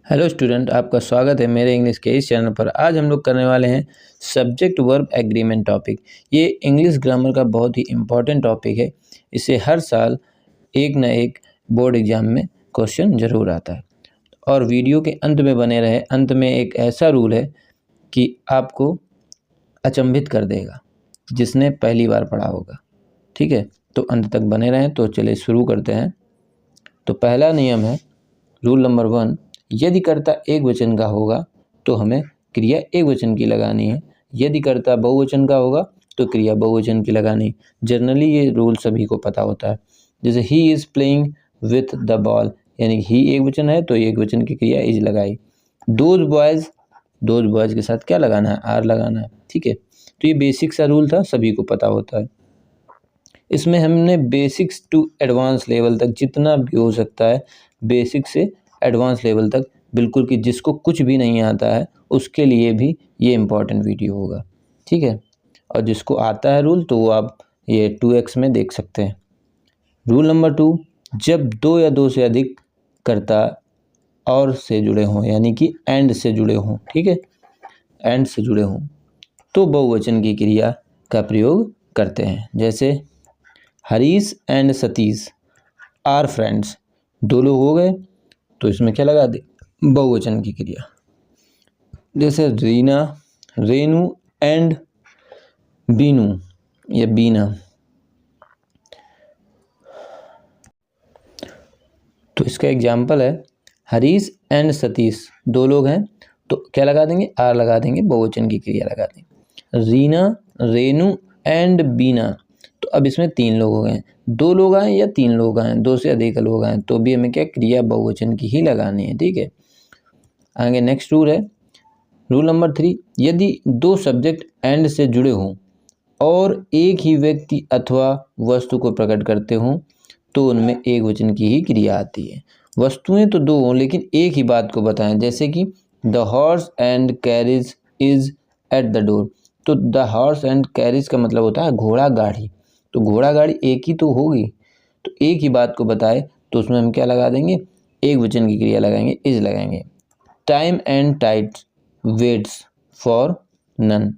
Hello student, आपका स्वागत है मेरे इंग्लिश के इस चैनल पर। आज हम लोग करने वाले हैं सब्जेक्ट वर्ब एग्रीमेंट टॉपिक। ये इंग्लिश ग्रामर का बहुत ही इम्पॉर्टेंट टॉपिक है। इसे हर साल एक न एक बोर्ड एग्जाम में क्वेश्चन ज़रूर आता है। और वीडियो के अंत में बने रहे। अंत में एक ऐसा रूल है कि आपको अचंभित कर देगा जिसने पहली बार पढ़ा होगा। ठीक है, तो अंत तक बने रहें। तो चलिए शुरू करते हैं। तो पहला नियम है, रूल नंबर 1, यदि कर्ता एक वचन का होगा तो हमें क्रिया एक वचन की लगानी है। यदि कर्ता बहुवचन का होगा तो क्रिया बहुवचन की लगानी। जनरली ये रूल सभी को पता होता है। जैसे he is playing with the ball, यानी ही एक वचन है तो एक वचन की क्रिया इज लगाई। दोज बॉयज़ के साथ क्या लगाना है? आर लगाना है। ठीक है, तो ये बेसिक सा रूल था, सभी को पता होता है। इसमें हमने बेसिक्स टू एडवांस लेवल तक जितना भी हो सकता है, बेसिक से एडवांस लेवल तक, बिल्कुल कि जिसको कुछ भी नहीं आता है उसके लिए भी ये इम्पॉर्टेंट वीडियो होगा। ठीक है, और जिसको आता है रूल तो वो आप ये 2x में देख सकते हैं। रूल नंबर 2, जब दो या दो से अधिक कर्ता और से जुड़े हों, यानी कि एंड से जुड़े हों, ठीक है, एंड से जुड़े हों, तो बहुवचन की क्रिया का प्रयोग करते हैं। जैसे Harish and Satish are friends, दो लोग हो गए तो इसमें क्या लगा दे? बहुवचन की क्रिया। जैसे रीना, रेनू एंड बीनू या बीना, तो इसका एग्जाम्पल है हरीश एंड सतीश, दो लोग हैं तो क्या लगा देंगे? आर लगा देंगे, बहुवचन की क्रिया लगा देंगे। रीना, रेनू एंड बीना, तो अब इसमें तीन लोग हो गए, दो लोग आए या तीन लोग आए, दो से अधिक लोग आए, तो भी हमें क्या क्रिया बहुवचन की ही लगानी है। ठीक है, आगे नेक्स्ट रूल है, रूल नंबर 3, यदि दो सब्जेक्ट एंड से जुड़े हों और एक ही व्यक्ति अथवा वस्तु को प्रकट करते हों तो उनमें एक वचन की ही क्रिया आती है। वस्तुएं तो दो हों लेकिन एक ही बात को बताएं। जैसे कि the horse and carriage is at the door, तो द हॉर्स एंड कैरिज का मतलब होता है घोड़ा गाड़ी, तो घोड़ा गाड़ी एक ही तो होगी, तो एक ही बात को बताए तो उसमें हम क्या लगा देंगे? एक वचन की क्रिया लगाएंगे, इज लगाएंगे। Time and tides waits for none,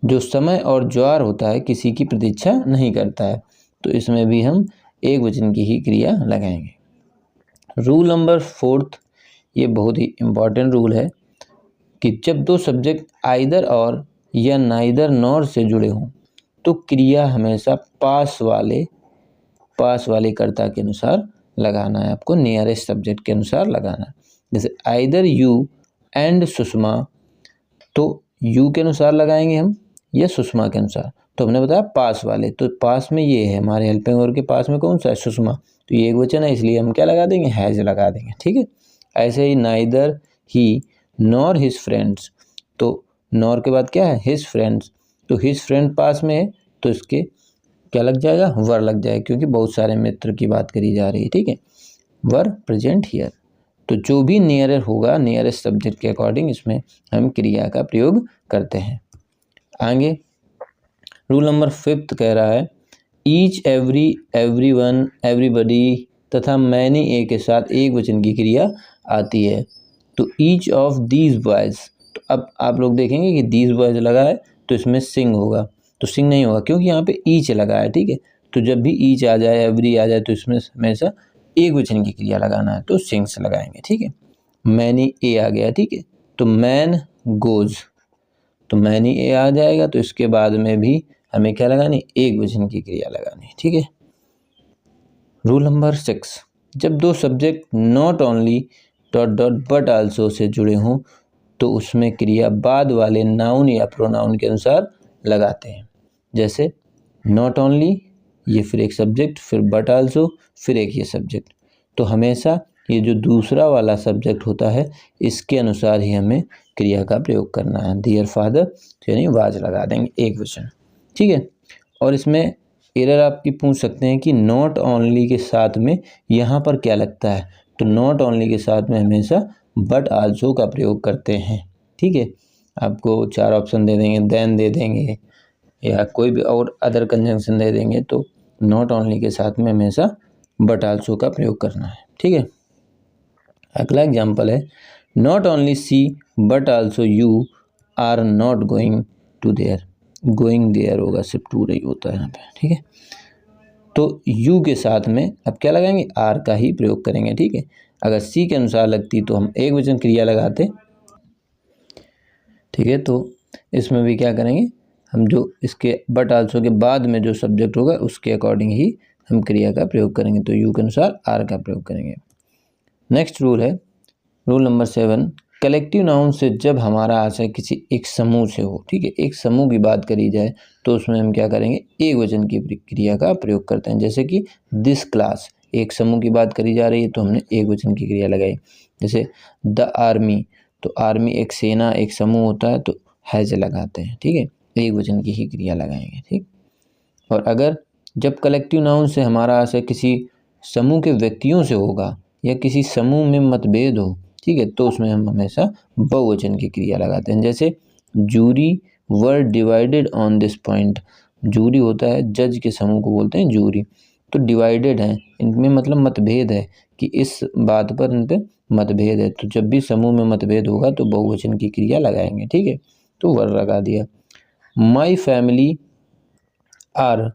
जो समय और ज्वार होता है किसी की प्रतीक्षा नहीं करता है, तो इसमें भी हम एक वचन की ही क्रिया लगाएंगे। रूल नंबर 4, ये बहुत ही इम्पॉर्टेंट रूल है कि जब दो सब्जेक्ट आइदर और या नाइदर नॉर से जुड़े हों तो क्रिया हमेशा पास वाले कर्ता के अनुसार लगाना है, आपको नियरेस्ट सब्जेक्ट के अनुसार लगाना है। जैसे आइदर यू एंड सुषमा, तो यू के अनुसार लगाएंगे हम या सुषमा के अनुसार, तो हमने बताया पास वाले, तो पास में ये है हमारे हेल्पिंग वर्ब के पास में कौन सा है? सुषमा, तो ये एक वचन है इसलिए हम क्या लगा देंगे? हैज लगा देंगे। ठीक है, ऐसे ही नाइदर ही नॉर हिज फ्रेंड्स, तो नॉर के बाद क्या है? हिज फ्रेंड्स, तो हिज फ्रेंड पास में है तो इसके क्या लग जाएगा? वर लग जाएगा, क्योंकि बहुत सारे मित्र की बात करी जा रही है। ठीक है, वर प्रेजेंट हियर, तो जो भी नियरर होगा नियरेस्ट सब्जेक्ट के अकॉर्डिंग इसमें हम क्रिया का प्रयोग करते हैं। आगे रूल नंबर 5 कह रहा है, ईच, एवरी, एवरीवन, एवरीबडी तथा मैनी ए के साथ एक वचन की क्रिया आती है। तो ईच ऑफ दीज बॉयज़, तो अब आप लोग देखेंगे कि दीज बॉयज़ लगा है तो इसमें सिंग होगा, तो सिंग नहीं होगा क्योंकि यहाँ पे ईच लगा है। ठीक है, तो जब भी ईच आ जाए, एवरी आ जाए, तो इसमें हमेशा एक वचन की क्रिया लगाना है, तो सिंग्स लगाएंगे। ठीक है, मैनी ए आ गया, ठीक है, तो मैन गोज, तो मैनी ए आ जाएगा, तो इसके बाद में भी हमें क्या लगानी? एक वचन की क्रिया लगानी। ठीक है, रूल नंबर 6, जब दो subject not only dot dot but also say जुड़े हों तो उसमें क्रिया बाद वाले नाउन या प्रोनाउन के अनुसार लगाते हैं। जैसे नॉट ओनली, ये फिर एक सब्जेक्ट, फिर बट आल्सो, फिर एक ये सब्जेक्ट, तो हमेशा ये जो दूसरा वाला सब्जेक्ट होता है इसके अनुसार ही हमें क्रिया का प्रयोग करना है। डियर फादर, तो यानी वाज लगा देंगे, एक वचन। ठीक है, और इसमें एरर आपकी पूछ सकते हैं कि नॉट ओनली के साथ में यहाँ पर क्या लगता है, तो नॉट ओनली के साथ में हमेशा बट आल्सो का प्रयोग करते हैं। ठीक है, आपको 4 ऑप्शन दे देंगे, देन दे देंगे या कोई भी और अदर कंजंक्शन दे देंगे, तो नॉट ओनली के साथ में हमेशा बट आल्सो का प्रयोग करना है। ठीक है, अगला एग्जाम्पल है, not only she but also you are not going to there, going there होगा, सिर्फ टू नहीं होता है यहाँ पे, ठीक है। तो यू के साथ में अब क्या लगाएंगे, आर का ही प्रयोग करेंगे, ठीक है। अगर सी के अनुसार लगती तो हम एक वचन क्रिया लगाते, ठीक है। तो इसमें भी क्या करेंगे हम, जो इसके बट आल्सो के बाद में जो सब्जेक्ट होगा उसके अकॉर्डिंग ही हम क्रिया का प्रयोग करेंगे, तो यू के अनुसार आर का प्रयोग करेंगे। नेक्स्ट रूल है रूल नंबर 7, कलेक्टिव नाउन से जब हमारा आशय किसी एक समूह से हो, ठीक है, एक समूह की बात करी जाए तो उसमें हम क्या करेंगे, एक वचन की क्रिया का प्रयोग करते हैं। जैसे कि दिस क्लास, एक समूह की बात करी जा रही है तो हमने एक वचन की क्रिया लगाई। जैसे द आर्मी, तो आर्मी एक सेना, एक समूह होता है तो हैज लगाते हैं, ठीक है, एक वचन की ही क्रिया लगाएंगे, ठीक। और अगर जब कलेक्टिव नाउन से हमारा आशय किसी समूह के व्यक्तियों से होगा या किसी समूह में मतभेद हो, ठीक है, तो उसमें हम हमेशा बहुवचन की क्रिया लगाते हैं। जैसे jury were divided on this point, jury होता है जज के समूह को बोलते हैं जूरी, तो डिवाइडेड है, इनमें मतलब मतभेद है कि इस बात पर इन पे मतभेद है, तो जब भी समूह में मतभेद होगा तो बहुवचन की क्रिया लगाएंगे, ठीक है। तो वर लगा दिया। My family are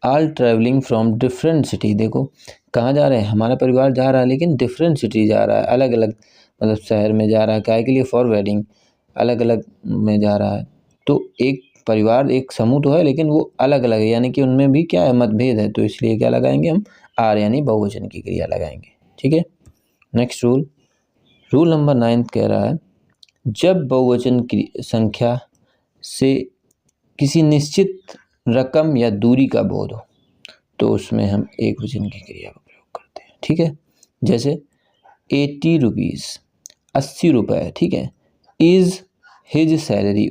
all travelling from different city, देखो कहाँ जा रहे हैं, हमारा परिवार जा रहा है लेकिन डिफरेंट सिटी जा रहा है, अलग अलग मतलब शहर में जा रहा है, काहे के लिए, फॉर वेडिंग, अलग अलग में जा रहा है। तो एक परिवार एक समूह तो है लेकिन वो अलग अलग है, यानी कि उनमें भी क्या है, मतभेद है, तो इसलिए क्या लगाएंगे हम, आर यानी बहुवचन की क्रिया लगाएंगे, ठीक है। नेक्स्ट रूल नंबर 9 कह रहा है, जब बहुवचन की संख्या से किसी निश्चित रकम या दूरी का बोध हो तो उसमें हम एक वचन की क्रिया का प्रयोग करते हैं, ठीक है। जैसे 80 रुपीज़, 80 रुपये, ठीक है, इज़ हिज सैलरी,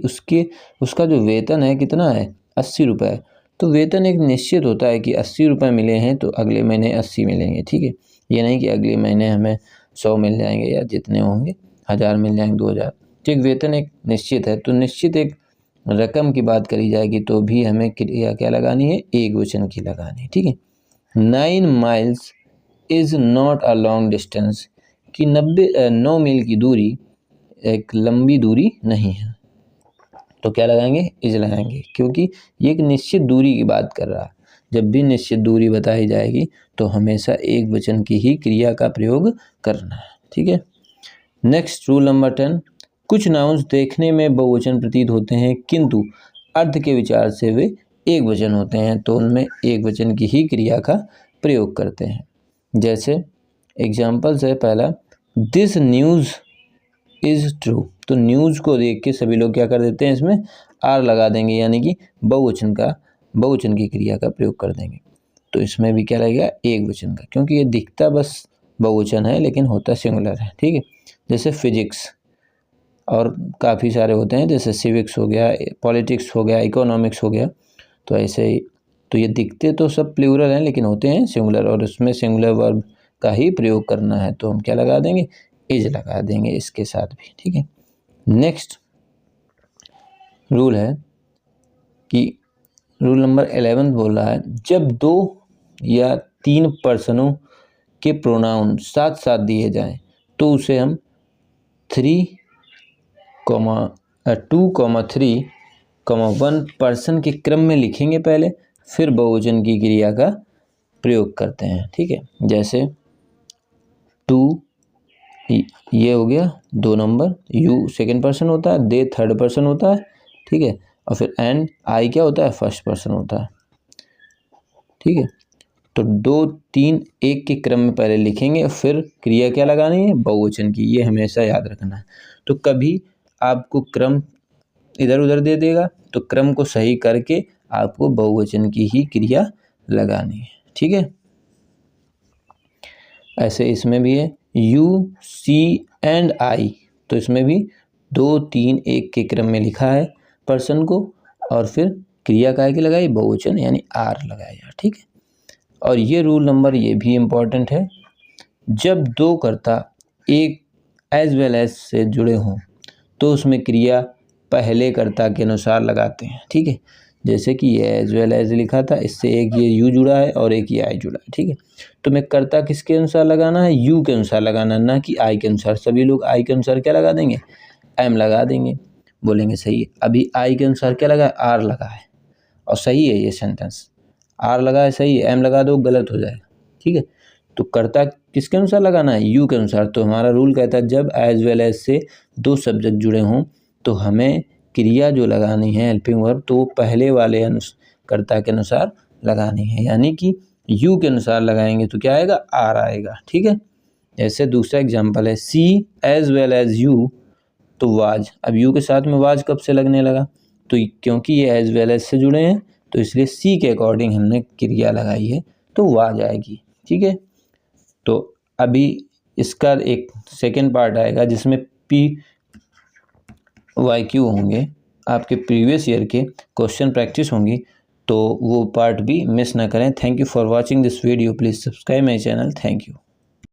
उसका जो वेतन है कितना है, 80 रुपये। तो वेतन एक निश्चित होता है कि 80 रुपये मिले हैं तो अगले महीने 80 मिलेंगे, ठीक है। ये नहीं कि अगले महीने हमें 100 मिल जाएंगे या जितने होंगे 1000 मिल जाएंगे, 2000, तो एक वेतन एक निश्चित है। तो निश्चित एक रकम की बात करी जाएगी तो भी हमें क्रिया क्या लगानी है, एक वचन की लगानी है, ठीक है। 9 miles is not a long distance, कि 9 मील की दूरी एक लंबी दूरी नहीं है, तो क्या लगाएंगे, इज लगाएंगे, क्योंकि ये एक निश्चित दूरी की बात कर रहा है। जब भी निश्चित दूरी बताई जाएगी तो हमेशा एक वचन की ही क्रिया का प्रयोग करना है, ठीक है। नेक्स्ट रूल नंबर 10, कुछ नाउन्स देखने में बहुवचन प्रतीत होते हैं किंतु अर्थ के विचार से वे एक वचन होते हैं, तो उनमें एक वचन की ही क्रिया का प्रयोग करते हैं। जैसे एग्जाम्पल्स है, पहला दिस न्यूज़ इज़ ट्रू, तो न्यूज़ को देख के सभी लोग क्या कर देते हैं, इसमें आर लगा देंगे, यानी कि बहुवचन की क्रिया का प्रयोग कर देंगे। तो इसमें भी क्या लगेगा, एक वचन का, क्योंकि ये दिखता बस बहुवचन है लेकिन होता सिंगुलर है, ठीक है। जैसे फिजिक्स और काफ़ी सारे होते हैं, जैसे सिविक्स हो गया, पॉलिटिक्स हो गया, इकोनॉमिक्स हो गया, तो ऐसे ही, तो ये दिखते तो सब प्लूरल हैं लेकिन होते हैं सिंगुलर, और उसमें सिंगुलर वर्ब का ही प्रयोग करना है तो हम क्या लगा देंगे, इज लगा देंगे इसके साथ भी, ठीक है। नेक्स्ट रूल है कि रूल नंबर 11 बोल रहा है, जब 2 या 3 पर्सनों के प्रोनाउन साथ साथ दिए जाएं तो उसे हम 2, 3, 1 पर्सन के क्रम में लिखेंगे पहले, फिर बहुवचन की क्रिया का प्रयोग करते हैं, ठीक है। जैसे 2 ये हो गया 2 नंबर, यू सेकंड पर्सन होता है, दे थर्ड पर्सन होता है, ठीक है, और फिर एंड आई क्या होता है, फर्स्ट पर्सन होता है, ठीक है। तो 2, 3 एक के क्रम में पहले लिखेंगे, फिर क्रिया क्या लगानी है, बहुवचन की, ये हमेशा याद रखना है। तो कभी आपको क्रम इधर उधर दे देगा तो क्रम को सही करके आपको बहुवचन की ही क्रिया लगानी है, ठीक है। ऐसे इसमें भी है यू, सी एंड आई, तो इसमें भी 2, 3 एक के क्रम में लिखा है पर्सन को, और फिर क्रिया काय की लगाई, बहुवचन यानी आर लगाया, ठीक है। और ये रूल नंबर ये भी इम्पॉर्टेंट है, जब 2 कर्ता एक एज वेल एज से जुड़े हों तो उसमें क्रिया पहले कर्ता के अनुसार लगाते हैं, ठीक है। जैसे कि ये एज वेल एज लिखा था, इससे एक ये यू जुड़ा है और एक ये आई जुड़ा है, ठीक है। तो मैं कर्ता किसके अनुसार लगाना है, यू के अनुसार लगाना, ना कि आई के अनुसार। सभी लोग आई के अनुसार क्या लगा देंगे, एम लगा देंगे, बोलेंगे सही है। अभी आई के अनुसार क्या लगा है, आर लगा है, और सही है ये सेंटेंस, आर लगा है सही है, एम लगा दो गलत हो जाएगा, ठीक है। तो कर्ता किसके अनुसार लगाना है, यू के अनुसार। तो हमारा रूल कहता है जब एज वेल एज से दो सब्जेक्ट जुड़े हों तो हमें क्रिया जो लगानी है हेल्पिंग वर्ब, तो पहले वाले कर्ता के अनुसार लगानी है, यानी कि यू के अनुसार लगाएंगे तो क्या आएगा, आर आएगा, ठीक है। जैसे दूसरा एग्जांपल है सी एज वेल एज यू, तो वाज, अब यू के साथ में वाज कब से लगने लगा, तो क्योंकि ये एज वेल एज से जुड़े हैं तो इसलिए सी के अकॉर्डिंग हमने क्रिया लगाई है, तो वाज आएगी, ठीक है। तो अभी इसका एक सेकेंड पार्ट आएगा जिसमें PYQ होंगे, आपके प्रीवियस ईयर के क्वेश्चन प्रैक्टिस होंगी, तो वो पार्ट भी मिस ना करें। Thank you for watching this video, please subscribe my channel, thank you.